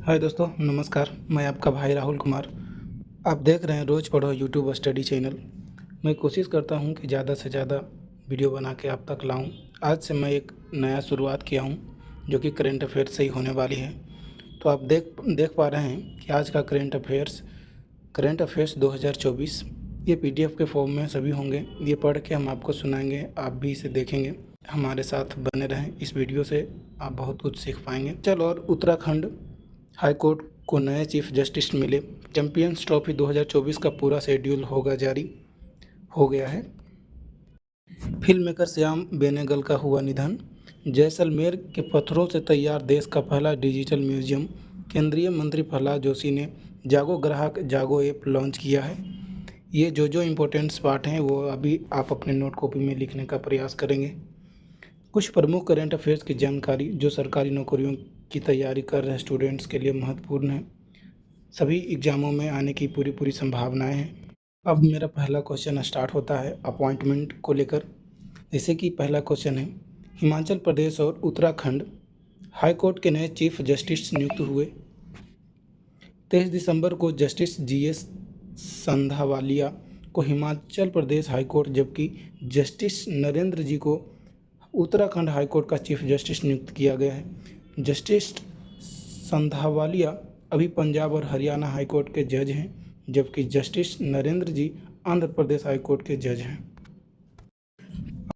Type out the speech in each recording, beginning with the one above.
हाय दोस्तों, नमस्कार। मैं आपका भाई राहुल कुमार। आप देख रहे हैं रोज़ पढ़ो यूट्यूब स्टडी चैनल। मैं कोशिश करता हूं कि ज़्यादा से ज़्यादा वीडियो बना के आप तक लाऊं। आज से मैं एक नया शुरुआत किया हूं जो कि करंट अफेयर्स से ही होने वाली है। तो आप देख पा रहे हैं कि आज का करंट अफेयर्स 2024 ये पीडीएफ के फॉर्म में सभी होंगे। ये पढ़ के हम आपको सुनाएंगे, आप भी इसे देखेंगे। हमारे साथ बने रहें, इस वीडियो से आप बहुत कुछ सीख पाएंगे। चलो, और उत्तराखंड हाईकोर्ट को नए चीफ जस्टिस मिले। चैंपियंस ट्रॉफी 2024 का पूरा शेड्यूल जारी हो गया है। फिल्म मेकर श्याम बेनेगल का हुआ निधन। जैसलमेर के पत्थरों से तैयार देश का पहला डिजिटल म्यूजियम। केंद्रीय मंत्री प्रहलाद जोशी ने जागो ग्राहक जागो ऐप लॉन्च किया है। ये जो इम्पोर्टेंट्स पार्ट हैं वो अभी आप अपने नोट कॉपी में लिखने का प्रयास करेंगे। कुछ प्रमुख करंट अफेयर्स की जानकारी जो सरकारी नौकरियों की तैयारी कर रहे स्टूडेंट्स के लिए महत्वपूर्ण है। सभी एग्जामों में आने की पूरी संभावनाएं हैं। अब मेरा पहला क्वेश्चन स्टार्ट होता है अपॉइंटमेंट को लेकर। जैसे कि पहला क्वेश्चन है, हिमाचल प्रदेश और उत्तराखंड हाई कोर्ट के नए चीफ जस्टिस नियुक्त हुए। 23 दिसंबर को जस्टिस जीएस संधावालिया को हिमाचल प्रदेश हाई कोर्ट, जबकि जस्टिस नरेंद्र जी को उत्तराखंड हाई कोर्ट का चीफ जस्टिस नियुक्त किया गया है। जस्टिस संधावालिया अभी पंजाब और हरियाणा हाई कोर्ट के जज हैं, जबकि जस्टिस नरेंद्र जी आंध्र प्रदेश हाई कोर्ट के जज हैं।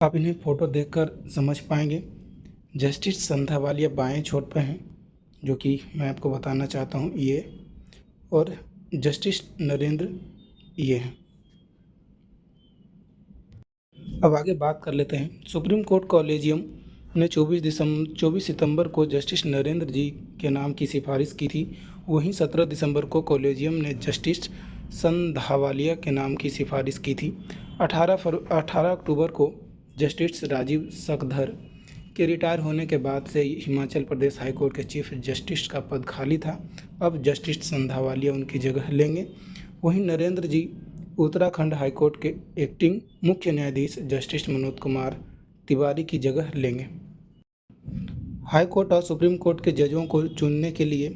आप इन्हें फोटो देखकर समझ पाएंगे। जस्टिस संधावालिया बाएं छोर पर हैं, जो कि मैं आपको बताना चाहता हूं, ये, और जस्टिस नरेंद्र ये हैं। अब आगे बात कर लेते हैं। सुप्रीम कोर्ट कॉलेजियम ने 24 सितंबर को जस्टिस नरेंद्र जी के नाम की सिफारिश की थी। वहीं 17 दिसंबर को कॉलेजियम ने जस्टिस संधावालिया के नाम की सिफारिश की थी। 18 अक्टूबर को जस्टिस राजीव सकधर के रिटायर होने के बाद से हिमाचल प्रदेश हाईकोर्ट के चीफ जस्टिस का पद खाली था। अब जस्टिस संधावालिया उनकी जगह लेंगे। वहीं नरेंद्र जी उत्तराखंड हाईकोर्ट के एक्टिंग मुख्य न्यायाधीश जस्टिस मनोज कुमार तिवारी की जगह लेंगे। हाई कोर्ट और सुप्रीम कोर्ट के जजों को चुनने के लिए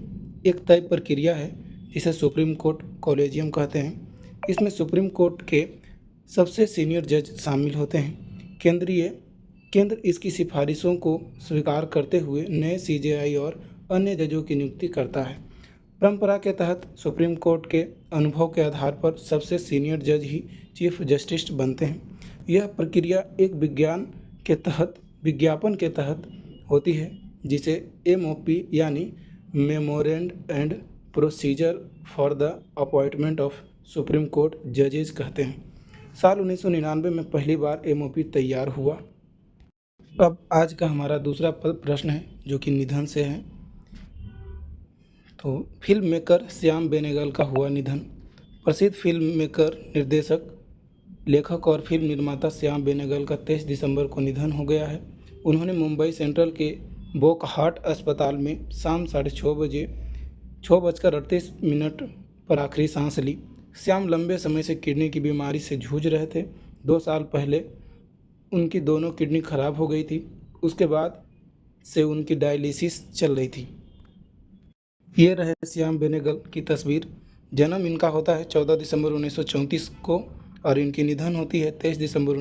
एक तय प्रक्रिया है जिसे सुप्रीम कोर्ट कॉलेजियम कहते हैं। इसमें सुप्रीम कोर्ट के सबसे सीनियर जज शामिल होते हैं। केंद्र इसकी सिफारिशों को स्वीकार करते हुए नए सीजेआई और अन्य जजों की नियुक्ति करता है। परंपरा के तहत सुप्रीम कोर्ट के अनुभव के आधार पर सबसे सीनियर जज ही चीफ जस्टिस बनते हैं। यह प्रक्रिया एक विज्ञापन के तहत होती है, जिसे MOP यानी memorandum and procedure for the appointment of supreme court जजेज कहते हैं। साल 1999 में पहली बार MOP तैयार हुआ। अब आज का हमारा दूसरा प्रश्न है जो कि निधन से है। तो फिल्म मेकर श्याम बेनेगल का हुआ निधन। प्रसिद्ध फिल्म मेकर, निर्देशक, लेखक और फिल्म निर्माता श्याम बेनेगल का 23 दिसंबर को निधन हो गया है। उन्होंने मुंबई सेंट्रल के बोकहार्ट अस्पताल में शाम 6:38 पर आखिरी सांस ली। श्याम लंबे समय से किडनी की बीमारी से जूझ रहे थे। 2 साल पहले उनकी दोनों किडनी खराब हो गई थी। उसके बाद से उनकी डायलिसिस चल रही थी। ये रहे श्याम बेनेगल की तस्वीर। जन्म इनका होता है 14 दिसंबर 1934 को और इनकी निधन होती है 23 दिसंबर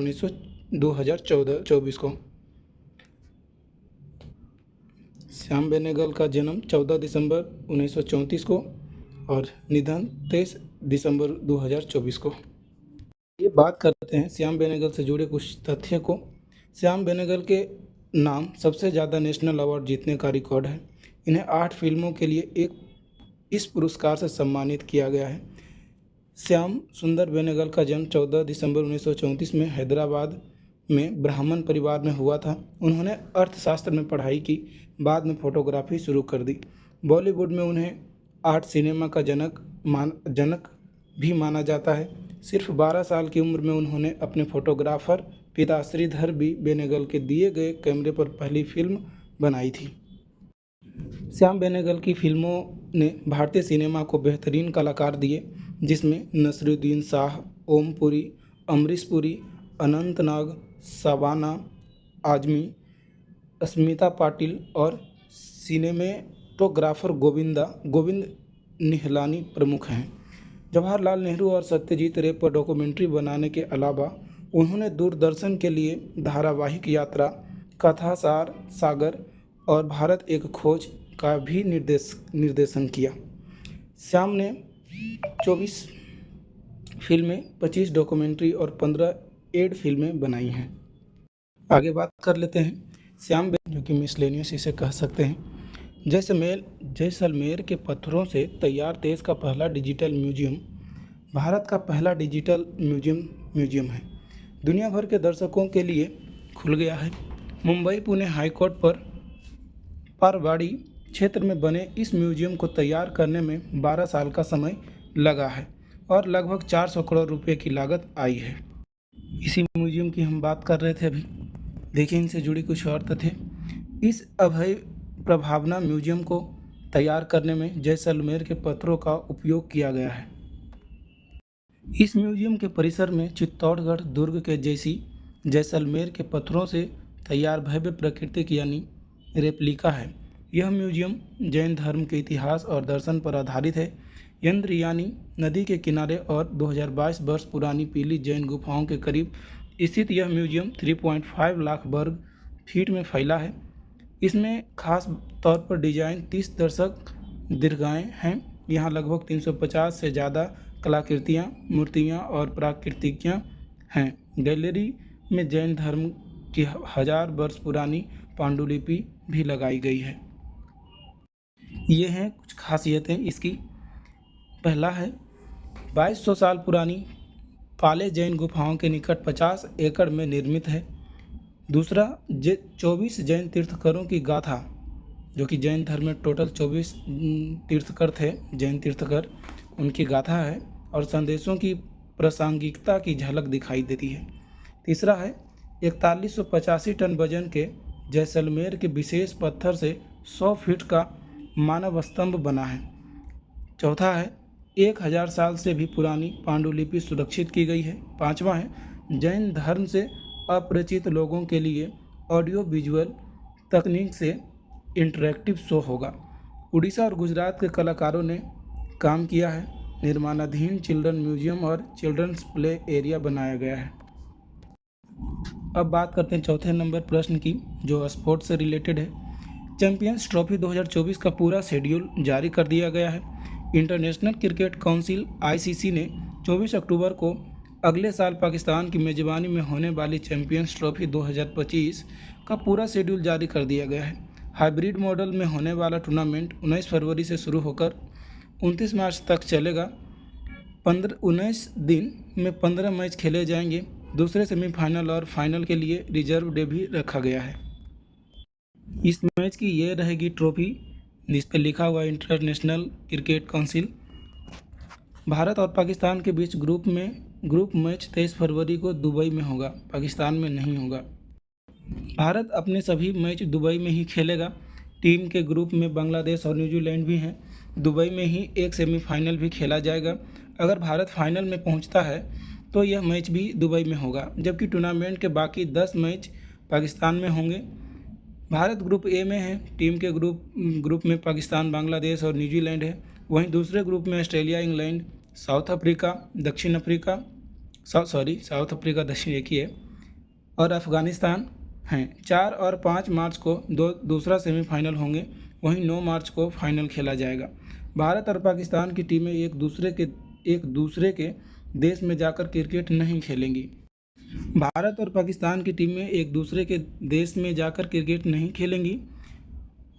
2024 को। श्याम बेनेगल का जन्म 14 दिसंबर 1934 को और निधन 23 दिसंबर 2024 को। ये बात करते हैं श्याम बेनेगल से जुड़े कुछ तथ्य को। श्याम बेनेगल के नाम सबसे ज़्यादा नेशनल अवार्ड जीतने का रिकॉर्ड है। इन्हें 8 फिल्मों के लिए इस पुरस्कार से सम्मानित किया गया है। श्याम सुंदर बेनेगल का जन्म 14 दिसंबर 1934 में हैदराबाद में ब्राह्मण परिवार में हुआ था। उन्होंने अर्थशास्त्र में पढ़ाई की, बाद में फोटोग्राफी शुरू कर दी। बॉलीवुड में उन्हें आर्ट सिनेमा का जनक भी माना जाता है। सिर्फ 12 साल की उम्र में उन्होंने अपने फोटोग्राफर पिता श्रीधर बी बेनेगल के दिए गए कैमरे पर पहली फिल्म बनाई थी। श्याम बेनेगल की फिल्मों ने भारतीय सिनेमा को बेहतरीन कलाकार दिए, जिसमें नसरुद्दीन शाह, ओम पुरी, अमरीश पुरी, अनंत नाग, शबाना आजमी, स्मिता पाटिल और फोटोग्राफर गोविंद निहलानी प्रमुख हैं। जवाहरलाल नेहरू और सत्यजीत रे पर डॉक्यूमेंट्री बनाने के अलावा उन्होंने दूरदर्शन के लिए धारावाहिक यात्रा, कथासार सागर और भारत एक खोज का भी निर्देशन किया। श्याम ने 24 फिल्में, 25 डॉक्यूमेंट्री और 15 एड फिल्में बनाई हैं। आगे बात कर लेते हैं श्याम बेनेगल, जो कि मिसलेनियस इसे कह सकते हैं। जैसलमेर के पत्थरों से तैयार देश का पहला डिजिटल म्यूजियम भारत का पहला डिजिटल म्यूजियम है। दुनिया भर के दर्शकों के लिए खुल गया है। मुंबई पुणे हाईकोर्ट पर पारवाड़ी क्षेत्र में बने इस म्यूजियम को तैयार करने में 12 साल का समय लगा है और लगभग 400 करोड़ रुपए की लागत आई है। इसी म्यूजियम की हम बात कर रहे थे अभी। देखिए इनसे जुड़ी कुछ और तथ्य। इस अभय प्रभावना म्यूजियम को तैयार करने में जैसलमेर के पत्थरों का उपयोग किया गया है। इस म्यूजियम के परिसर में चित्तौड़गढ़ दुर्ग के जैसी जैसलमेर के पत्थरों से तैयार भव्य प्राकृतिक यानी रेप्लिका है। यह म्यूजियम जैन धर्म के इतिहास और दर्शन पर आधारित है। इंद्रायणी नदी के किनारे और 2022 वर्ष पुरानी पीली जैन गुफाओं के करीब स्थित यह म्यूजियम 3.5 लाख वर्ग फीट में फैला है। इसमें खास तौर पर डिजाइन 30 दशक दीर्घाएँ हैं। यहाँ लगभग 350 से ज़्यादा कलाकृतियाँ, मूर्तियाँ और प्राकृतिकियाँ हैं। गैलरी में जैन धर्म की 1000 वर्ष पुरानी पांडुलिपि भी लगाई गई है। ये हैं कुछ खासियतें इसकी। पहला है 2200 साल पुरानी पाले जैन गुफाओं के निकट 50 एकड़ में निर्मित है। दूसरा 24 जैन तीर्थंकरों की गाथा, जो कि जैन धर्म में टोटल 24 तीर्थंकर थे, जैन तीर्थंकर, उनकी गाथा है और संदेशों की प्रासंगिकता की झलक दिखाई देती है। तीसरा है 4185 टन वजन के जैसलमेर के विशेष पत्थर से 100 फीट का मानव स्तंभ बना है। चौथा है 1000 साल से भी पुरानी पांडुलिपि सुरक्षित की गई है। पांचवा है जैन धर्म से अपरिचित लोगों के लिए ऑडियो विजुअल तकनीक से इंटरैक्टिव शो होगा। उड़ीसा और गुजरात के कलाकारों ने काम किया है। निर्माणाधीन चिल्ड्रन म्यूजियम और चिल्ड्रंस प्ले एरिया बनाया गया है। अब बात करते हैं चौथे नंबर प्रश्न की, जो स्पोर्ट्स से रिलेटेड है। चैंपियंस ट्रॉफी 2024 का पूरा शेड्यूल जारी कर दिया गया है। इंटरनेशनल क्रिकेट काउंसिल (ICC) ने 24 अक्टूबर को अगले साल पाकिस्तान की मेज़बानी में होने वाली चैंपियंस ट्रॉफी 2025 का पूरा शेड्यूल जारी कर दिया गया है। हाइब्रिड मॉडल में होने वाला टूर्नामेंट 19 फरवरी से शुरू होकर 29 मार्च तक चलेगा। 19 दिन में 15 मैच खेले जाएंगे। दूसरे सेमीफाइनल और फाइनल के लिए रिजर्व डे भी रखा गया है। इस मैच की ये रहेगी ट्रॉफी, जिस पर लिखा हुआ इंटरनेशनल क्रिकेट काउंसिल। भारत और पाकिस्तान के बीच ग्रुप मैच 23 फरवरी को दुबई में होगा, पाकिस्तान में नहीं होगा। भारत अपने सभी मैच दुबई में ही खेलेगा। टीम के ग्रुप में बांग्लादेश और न्यूजीलैंड भी हैं। दुबई में ही एक सेमीफाइनल भी खेला जाएगा। अगर भारत फाइनल में पहुंचता है तो यह मैच भी दुबई में होगा, जबकि टूर्नामेंट के बाकी 10 मैच पाकिस्तान में होंगे। भारत ग्रुप ए में है। टीम के ग्रुप में पाकिस्तान, बांग्लादेश और न्यूजीलैंड है। वहीं दूसरे ग्रुप में ऑस्ट्रेलिया, इंग्लैंड, साउथ अफ्रीका दक्षिण एक ही है, और अफगानिस्तान हैं। 4 और 5 मार्च को दूसरा सेमीफाइनल होंगे। वहीं 9 मार्च को फाइनल खेला जाएगा। भारत और पाकिस्तान की टीमें एक दूसरे के देश में जाकर क्रिकेट नहीं खेलेंगी। भारत और पाकिस्तान की टीमें एक दूसरे के देश में जाकर क्रिकेट नहीं खेलेंगी।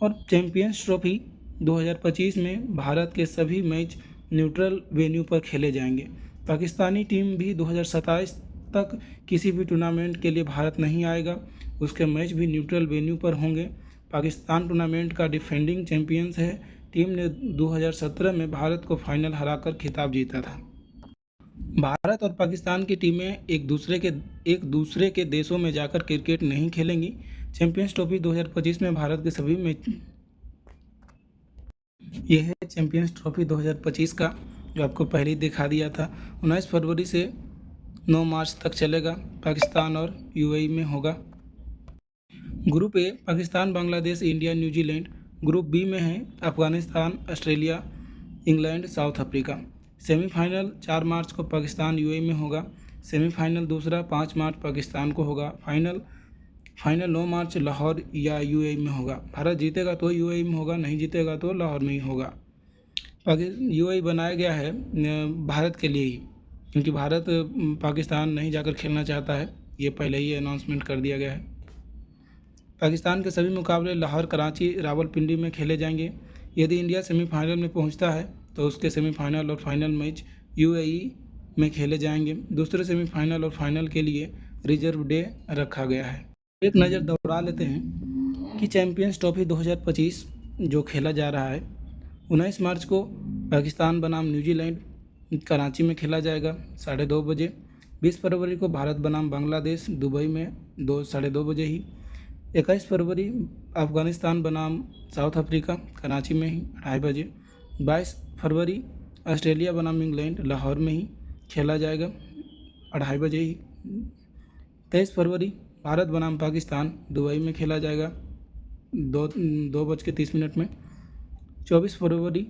और चैंपियंस ट्रॉफी 2025 में भारत के सभी मैच न्यूट्रल वेन्यू पर खेले जाएंगे। पाकिस्तानी टीम भी 2027 तक किसी भी टूर्नामेंट के लिए भारत नहीं आएगा। उसके मैच भी न्यूट्रल वेन्यू पर होंगे। पाकिस्तान टूर्नामेंट का डिफेंडिंग चैंपियंस है। टीम ने 2017 में भारत को फाइनल हराकर खिताब जीता था। भारत और पाकिस्तान की टीमें एक दूसरे के देशों में जाकर क्रिकेट नहीं खेलेंगी। चैंपियंस ट्रॉफी 2025 में भारत के सभी मैच, यह है चैंपियंस ट्रॉफी 2025 का, जो आपको पहले ही दिखा दिया था। 19 फरवरी से 9 मार्च तक चलेगा। पाकिस्तान और UAE में होगा। Group A Pakistan, Bangladesh, India, New Zealand, group B में है Afghanistan, Australia, England, South Africa. Semifinal 4 मार्च को पाकिस्तान यूएई में होगा। सेमीफाइनल दूसरा 5 मार्च पाकिस्तान को होगा। फाइनल 9 मार्च लाहौर या यूएई में होगा। भारत जीतेगा तो यूएई में होगा, नहीं जीतेगा तो लाहौर में ही होगा। यूएई बनाया गया है भारत के लिए ही, क्योंकि भारत पाकिस्तान नहीं जाकर खेलना चाहता है, ये पहले ही अनाउंसमेंट कर दिया गया है। पाकिस्तान के सभी मुकाबले लाहौर, कराची, रावलपिंडी में खेले जाएंगे। यदि इंडिया सेमीफाइनल में पहुंचता है तो उसके सेमीफाइनल और फाइनल मैच यूएई में खेले जाएंगे। दूसरे सेमीफाइनल और फाइनल के लिए रिजर्व डे रखा गया है। एक नज़र दौड़ा लेते हैं कि चैंपियंस ट्रॉफी 2025 जो खेला जा रहा है 19 मार्च को पाकिस्तान बनाम न्यूजीलैंड कराची में खेला जाएगा 2:30 बजे। 20 फरवरी को भारत बनाम बांग्लादेश दुबई में 2:30 बजे ही। 21 फरवरी अफ़गानिस्तान बनाम साउथ अफ्रीका कराची में ही 2:30 बजे। 22 फरवरी ऑस्ट्रेलिया बनाम इंग्लैंड लाहौर में ही खेला जाएगा 2:30 बजे ही। 23 फरवरी भारत बनाम पाकिस्तान दुबई में खेला जाएगा 2:30 में। 24 फरवरी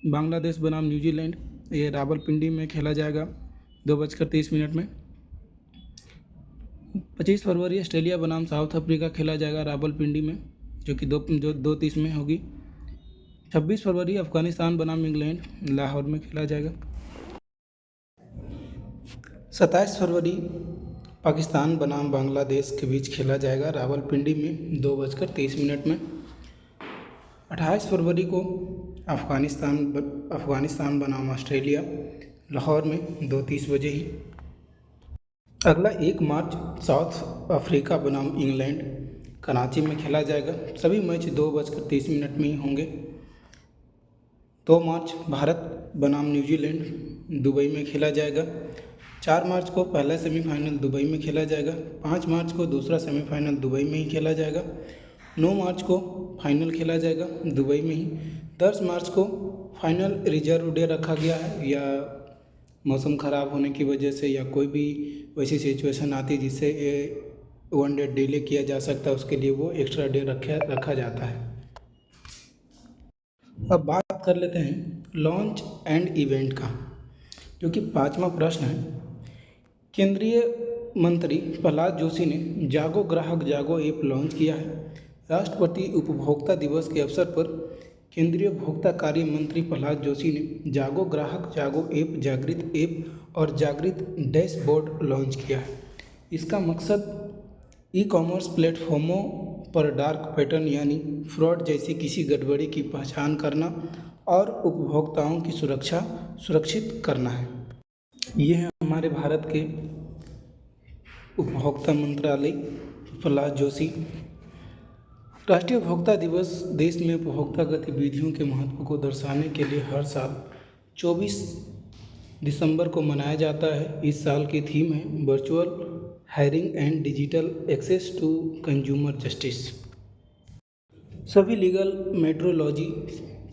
बांग्लादेश बनाम न्यूजीलैंड ये रावलपिंडी में खेला जाएगा 2:30 में। 25 फरवरी ऑस्ट्रेलिया बनाम साउथ अफ्रीका खेला जाएगा रावलपिंडी में, जो कि 2:30 में होगी। 26 फरवरी अफ़गानिस्तान बनाम इंग्लैंड लाहौर में खेला जाएगा। 27 फरवरी पाकिस्तान बनाम बांग्लादेश के बीच खेला जाएगा रावलपिंडी में 2:30 में। 28 फरवरी को अफ़गानिस्तान बनाम ऑस्ट्रेलिया लाहौर में 2:30 बजे ही। अगला 1 मार्च साउथ अफ्रीका बनाम इंग्लैंड कराची में खेला जाएगा। सभी मैच 2:30 में ही होंगे। 2 मार्च भारत बनाम न्यूजीलैंड दुबई में खेला जाएगा। 4 मार्च को पहला सेमीफाइनल दुबई में खेला जाएगा। 5 मार्च को दूसरा सेमीफाइनल दुबई में ही खेला जाएगा। 9 मार्च को फाइनल खेला जाएगा दुबई में ही। 10 मार्च को फाइनल रिजर्व डे रखा गया है, या मौसम ख़राब होने की वजह से या कोई भी वैसी सिचुएशन आती है जिससे 1 डे डिले किया जा सकता है, उसके लिए वो एक्स्ट्रा डे रखा जाता है। अब बात कर लेते हैं लॉन्च एंड इवेंट का, जो कि 5वां प्रश्न है। केंद्रीय मंत्री प्रहलाद जोशी ने जागो ग्राहक जागो ऐप लॉन्च किया है। राष्ट्रपति उपभोक्ता दिवस के अवसर पर केंद्रीय उपभोक्ता कार्य मंत्री प्रहलाद जोशी ने जागो ग्राहक जागो ऐप, जागृत ऐप और जागृत डैशबोर्ड लॉन्च किया है। इसका मकसद ई कॉमर्स प्लेटफॉर्मों पर डार्क पैटर्न यानी फ्रॉड जैसी किसी गड़बड़ी की पहचान करना और उपभोक्ताओं की सुरक्षित करना है। ये है हमारे भारत के उपभोक्ता मंत्रालय प्रहलाद जोशी। राष्ट्रीय उपभोक्ता दिवस देश में उपभोक्ता गतिविधियों के महत्व को दर्शाने के लिए हर साल 24 दिसंबर को मनाया जाता है। इस साल की थीम है virtual hiring and digital access to consumer justice. सभी लीगल मेट्रोलॉजी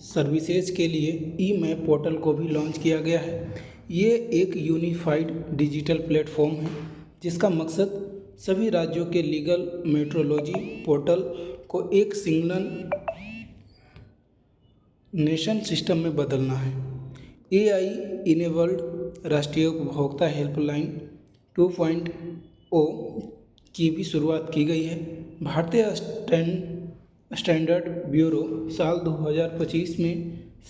सर्विसेज के लिए ई मैप पोर्टल को भी लॉन्च किया गया है। ये एक यूनिफाइड डिजिटल प्लेटफॉर्म है जिसका मकसद सभी राज्यों के लीगल मेट्रोलॉजी पोर्टल को एक सिंगल नेशन सिस्टम में बदलना है। AI इनेबल्ड राष्ट्रीय उपभोक्ता हेल्पलाइन 2.0 की भी शुरुआत की गई है। भारतीय स्टैंडर्ड ब्यूरो साल 2025 में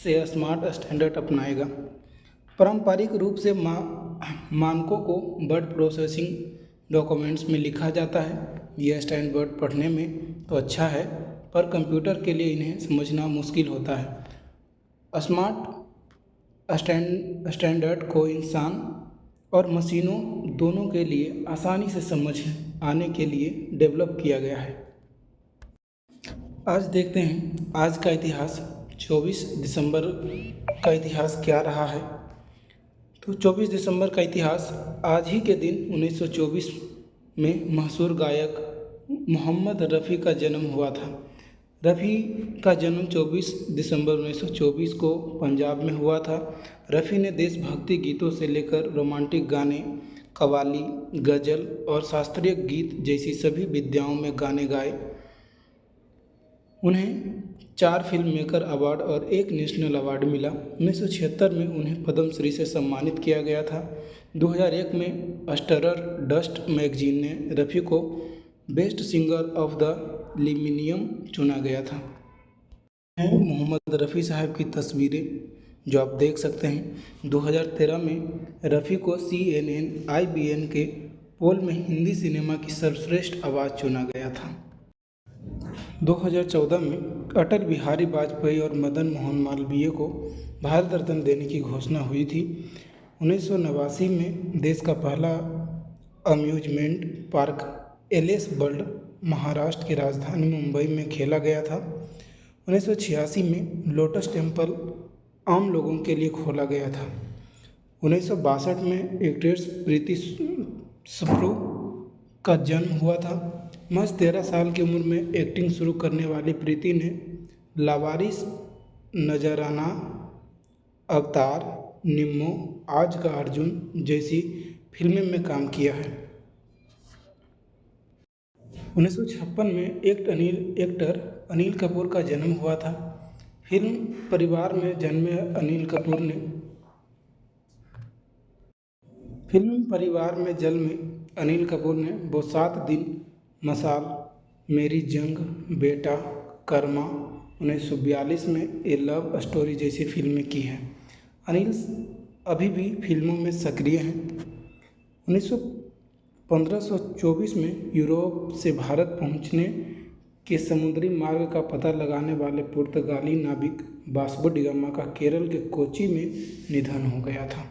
से स्मार्ट स्टैंडर्ड अपनाएगा। पारंपरिक रूप से मानकों को वर्ड प्रोसेसिंग डॉक्यूमेंट्स में लिखा जाता है। यह स्टैंडर्ड पढ़ने में तो अच्छा है, पर कंप्यूटर के लिए इन्हें समझना मुश्किल होता है। स्मार्ट स्टैंडर्ड को इंसान और मशीनों दोनों के लिए आसानी से समझ आने के लिए डेवलप किया गया है। आज देखते हैं आज का इतिहास। 24 दिसंबर का इतिहास क्या रहा है। तो 24 दिसंबर का इतिहास, आज ही के दिन 1924 में मशहूर गायक मोहम्मद रफ़ी का जन्म हुआ था। रफ़ी का जन्म 24 दिसंबर 1924 को पंजाब में हुआ था। रफ़ी ने देशभक्ति गीतों से लेकर रोमांटिक गाने, कव्वाली, गज़ल और शास्त्रीय गीत जैसी सभी विधाओं में गाने गाए। उन्हें 4 फिल्म मेकर अवार्ड और 1 नेशनल अवार्ड मिला। 1976 में उन्हें पद्म श्री से सम्मानित किया गया था। 2001 में स्टरर डस्ट मैगजीन ने रफ़ी को best singer of the millennium चुना गया था। मोहम्मद रफ़ी साहब की तस्वीरें जो आप देख सकते हैं। 2013 में रफ़ी को CNN IBN के पोल में हिंदी सिनेमा की सर्वश्रेष्ठ आवाज़ चुना गया था। 2014 में अटल बिहारी वाजपेयी और मदन मोहन मालवीय को भारत रत्न देने की घोषणा हुई थी। 1989 में देश का पहला अम्यूजमेंट पार्क एलिस वर्ल्ड महाराष्ट्र की राजधानी मुंबई में खेला गया था। 1986 में लोटस टेम्पल आम लोगों के लिए खोला गया था। 1962 में एक्ट्रेस प्रीति सप्रू का जन्म हुआ था। महज 13 साल की उम्र में एक्टिंग शुरू करने वाली प्रीति ने लावारिस, नजराना, अवतार, निम्मो, आज का अर्जुन जैसी फिल्में में काम किया है। 1956 में एक्टर अनिल कपूर का जन्म हुआ था। फिल्म परिवार में जन्मे अनिल कपूर ने वो 7 दिन, मसाल, मेरी जंग, बेटा, कर्मा, 1942 में ए लव स्टोरी जैसी फिल्में की हैं। अनिल अभी भी फिल्मों में सक्रिय हैं। 1524 में यूरोप से भारत पहुंचने के समुद्री मार्ग का पता लगाने वाले पुर्तगाली नाविक वास्को डी गामा का केरल के कोच्चि में निधन हो गया था।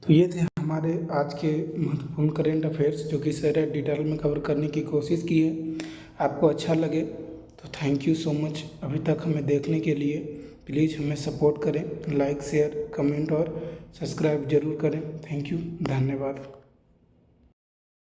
तो ये थे हमारे आज के महत्वपूर्ण करेंट अफेयर्स जो कि सारे डिटेल में कवर करने की कोशिश की है। आपको अच्छा लगे तो थैंक यू सो मच। अभी तक हमें देखने के लिए प्लीज़ हमें सपोर्ट करें, लाइक, शेयर, कमेंट और सब्सक्राइब जरूर करें। थैंक यू, धन्यवाद।